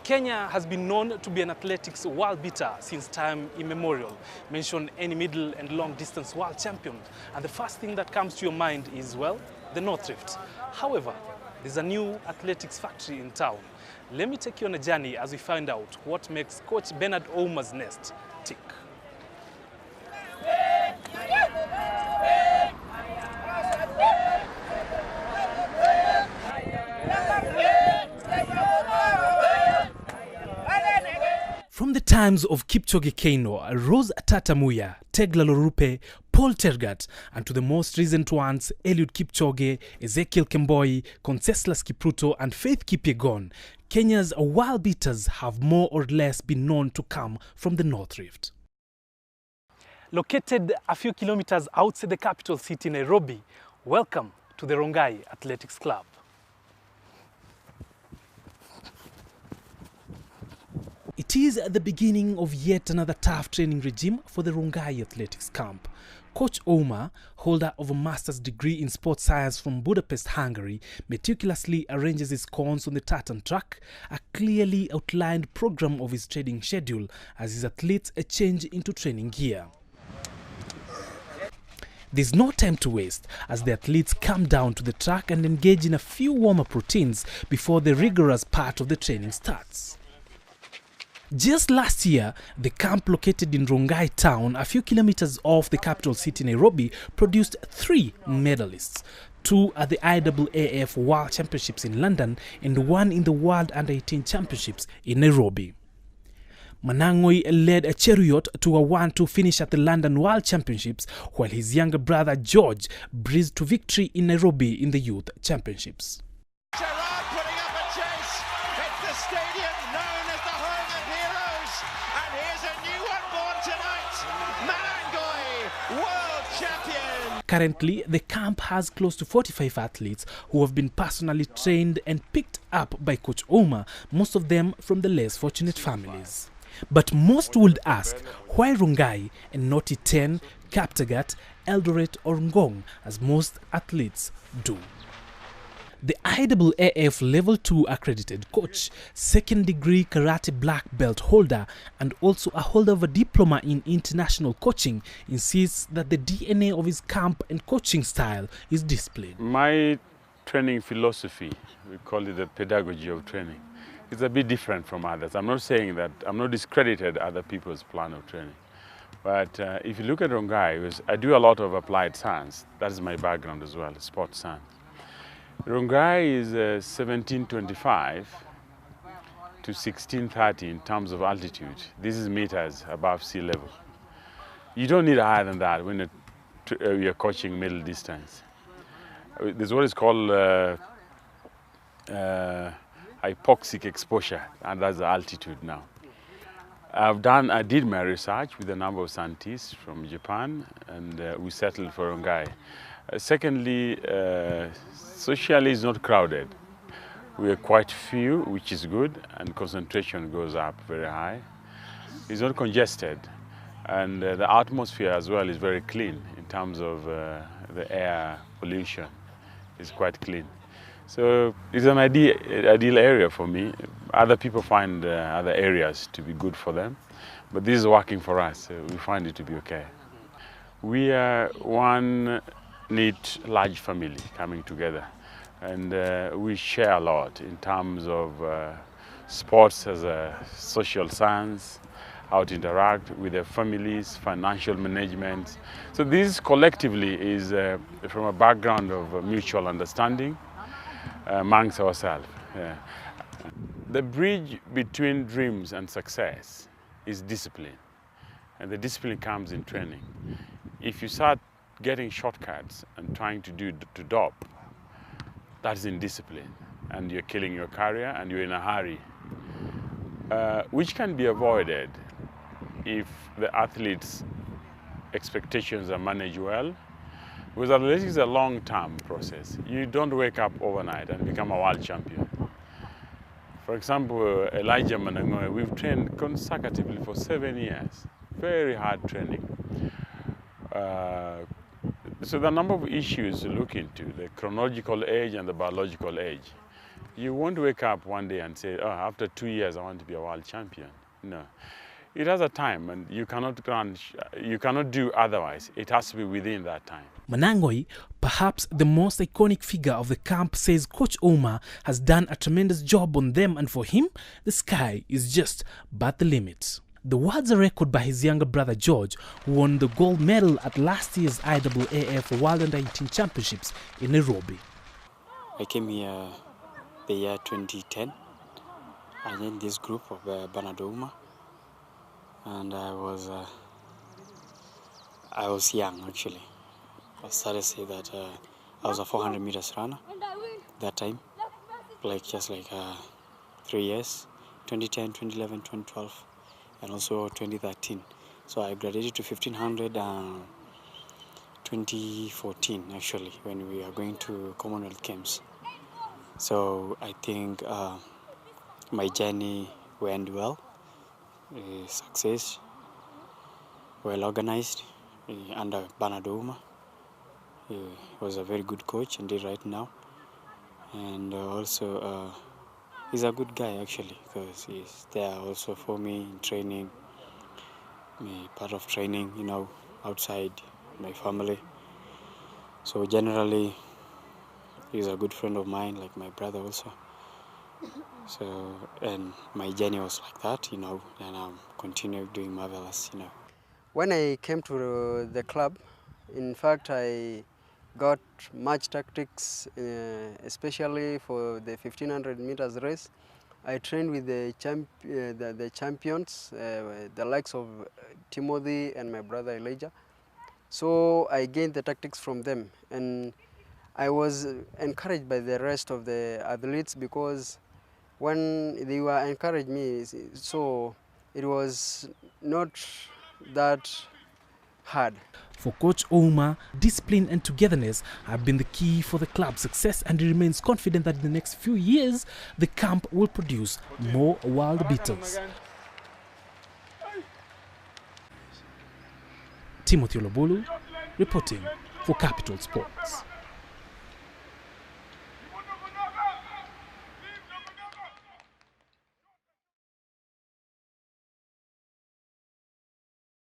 Kenya has been known to be an athletics world beater since time immemorial. Mention any middle and long distance world champion, and the first thing that comes to your mind is, well, the North Rift. However, there's a new athletics factory in town. Let me take you on a journey as we find out what makes Coach Bernard Ouma's nest tick. From the times of Kipchoge Keino, Rose Tatamuya, Tegla Lorupe, Paul Tergat, and to the most recent ones, Eliud Kipchoge, Ezekiel Kemboi, Conseslus Kipruto, and Faith Kipyegon, Kenya's world beaters have more or less been known to come from the North Rift. Located a few kilometers outside the capital city, Nairobi, welcome to the Rongai Athletics Club. It is the beginning of yet another tough training regime for the Rongai Athletics Camp. Coach Ouma, holder of a master's degree in sports science from Budapest, Hungary, meticulously arranges his corns on the tartan track, a clearly outlined program of his training schedule as his athletes change into training gear. There's no time to waste as the athletes come down to the track and engage in a few warm-up routines before the rigorous part of the training starts. Just last year, the camp located in Rongai town, a few kilometers off the capital city Nairobi, produced 3 medalists. 2 at the IAAF World Championships in London and 1 in the World Under-18 Championships in Nairobi. Manang'oi led Cheruiyot to a 1-2 finish at the London World Championships, while his younger brother George breezed to victory in Nairobi in the Youth Championships. Currently, the camp has close to 45 athletes who have been personally trained and picked up by Coach Ouma, most of them from the less fortunate families. But most would ask, why Rongai and not Iten, Kaptagat, Eldoret or Ngong, as most athletes do? The IAAF Level 2 accredited coach, second degree karate black belt holder, and also a holder of a diploma in international coaching, insists that the DNA of his camp and coaching style is discipline. My training philosophy, we call it the pedagogy of training, is a bit different from others. I'm not saying that, I'm not discredited other people's plan of training. But if you look at Rongai, I do a lot of applied science. That is my background as well, sports science. Rongai is 1725 to 1630 in terms of altitude. This is meters above sea level. You don't need higher than that when you're coaching middle distance. There's what is called hypoxic exposure, and that's the altitude now. I did my research with a number of scientists from Japan, and we settled for Rongai. Secondly, socially it's not crowded. We are quite few, which is good, and concentration goes up very high. It's not congested, and the atmosphere as well is very clean in terms of the air pollution. It's quite clean. So it's an ideal area for me. Other people find other areas to be good for them, but this is working for us, so we find it to be okay. We are one neat, large family coming together, and we share a lot in terms of sports as a social science, how to interact with their families, financial management. So this collectively is from a background of mutual understanding amongst ourselves. Yeah. The bridge between dreams and success is discipline, and the discipline comes in training. If you start getting shortcuts and trying to dope, that's indiscipline, and you're killing your career and you're in a hurry, which can be avoided if the athlete's expectations are managed well. Because athletics is a long-term process. You don't wake up overnight and become a world champion. For example, Elijah Manang'oi, we've trained consecutively for 7 years. Very hard training. So there are a number of issues to look into, the chronological age and the biological age. You won't wake up one day and say, oh, after 2 years, I want to be a world champion. No. It has a time, and you cannot do otherwise. It has to be within that time. Manang'oi, perhaps the most iconic figure of the camp, says Coach Ouma has done a tremendous job on them, and for him, the sky is just but the limit. The words are echoed by his younger brother George, who won the gold medal at last year's IAAF World Under-18 Championships in Nairobi. I came here the year 2010. I joined this group of Ouma, and I was young actually. I started to say that I was a 400 meters runner that time, just 3 years, 2010, 2011, 2012, and also 2013. So I graduated to 1500 2014 actually, when we are going to Commonwealth Games. So I think my journey went well, success, well organized under Ouma. He was a very good coach indeed right now, and also he's a good guy actually, because he's there also for me in training, part of training, outside my family. So generally, he's a good friend of mine, like my brother also. So, and my journey was like that, and I'm continuing doing marvelous, When I came to the club, in fact, I got much tactics, especially for the 1500 meters race. I trained with the champions, the likes of Timothy and my brother Elijah. So I gained the tactics from them, and I was encouraged by the rest of the athletes, because when they were encouraging me, so it was not that hard. For Coach Ouma, discipline and togetherness have been the key for the club's success, and he remains confident that in the next few years, the camp will produce more world beaters. Timothy Olobolu, reporting for Capital Sports.